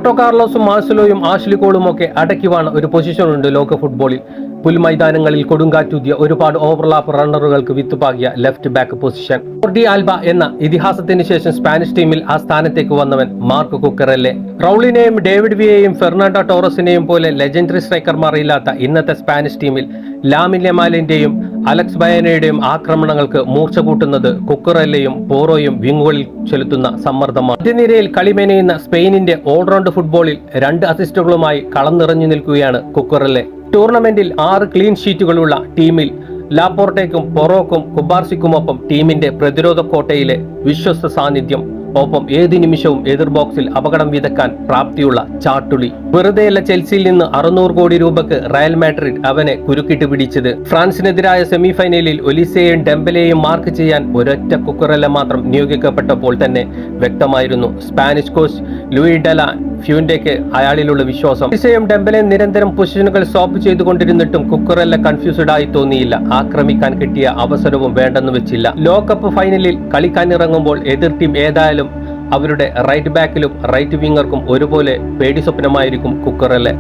Roberto കാർലോസും മാർസലോയും Ashley കോളും ഒക്കെ അടക്കിവാണ് ഒരു പൊസിഷനുണ്ട് ലോക ഫുട്ബോളിൽ. പുൽമൈതാനങ്ങളിൽ കൊടുങ്കാറ്റുതിയ ഒരുപാട് ഓവർലാപ്പ് റണ്ണറുകൾക്ക് വിത്തുപാകിയ left back position. Jordi Alba എന്ന ഇതിഹാസത്തിന് ശേഷം സ്പാനിഷ് ടീമിൽ ആ സ്ഥാനത്തേക്ക് വന്നവൻ മാർക്ക് കുക്കറെല്ലെ. റൗളിനെയും ഡേവിഡ് വിയെയും ഫെർണാണ്ടോ ടോറസിനെയും പോലെ ലെജൻഡറി സ്ട്രൈക്കർമാർ ഇല്ലാത്ത ഇന്നത്തെ സ്പാനിഷ് ടീമിൽ ലാമിൻ യമാലിന്റെയും അലക്സ് ബയനയുടെയും ആക്രമണങ്ങൾക്ക് മൂർച്ച കൂട്ടുന്നത് കുക്കറെല്ലയും പോറോയും വിങ്ങുകളിൽ ചെലുത്തുന്ന സമ്മർദ്ദമാണ്. മധ്യനിരയിൽ കളിമെനയുന്ന സ്പെയിനിന്റെ ഓൾറൗണ്ട് ഫുട്ബോളിൽ 2 അസിസ്റ്റുകളുമായി കളം നിറഞ്ഞു നിൽക്കുകയാണ് കുക്കറെല്ലെ. ടൂർണമെന്റിൽ 6 ക്ലീൻ ഷീറ്റുകളുള്ള ടീമിൽ ലാപ്പോർട്ടയ്ക്കും പൊറോക്കും കുബാർസിക്കുമൊപ്പം ടീമിന്റെ പ്രതിരോധ കോട്ടയിലെ വിശ്വസ്ത സാന്നിധ്യം. ഒപ്പം ഏത് നിമിഷവും എതിർ ബോക്സിൽ അപകടം വിതക്കാൻ പ്രാപ്തിയുള്ള ചാട്ടുളി. വെറുതെയല്ല ചെൽസിയിൽ നിന്ന് 600 കോടി രൂപക്ക് റയൽ മാഡ്രിഡ് അവനെ കുരുക്കിട്ട് പിടിച്ചത്. ഫ്രാൻസിനെതിരായ സെമിഫൈനലിൽ ഒലിസയെയും ഡെംബലെയും മാർക്ക് ചെയ്യാൻ ഒരൊറ്റ കുക്കറെല്ല മാത്രം നിയോഗിക്കപ്പെട്ടപ്പോൾ തന്നെ വ്യക്തമായിരുന്നു സ്പാനിഷ് കോച്ച് ലൂയി ഡെലാ ഫ്യൂന്റെക്ക് അയാളിലുള്ള വിശ്വാസം. ഒലിസയും ഡെംബലെയും നിരന്തരം പൊസിഷനുകൾ സ്വാപ്പ് ചെയ്തുകൊണ്ടിരുന്നിട്ടും കുക്കറെല്ല കൺഫ്യൂസ്ഡ് ആയി തോന്നിയില്ല. ആക്രമിക്കാൻ കിട്ടിയ അവസരവും വേണ്ടെന്ന് വെച്ചില്ല. ലോകകപ്പ് ഫൈനലിൽ കളിക്കാനിറങ്ങുമ്പോൾ എതിർ ടീം ഏതായാലും അവരുടെ റൈറ്റ് ബാക്കിലും റൈറ്റ് വിങ്ങർക്കും ഒരുപോലെ പേടി സ്വപ്നമായിരിക്കും കുക്കറെല്ലെ.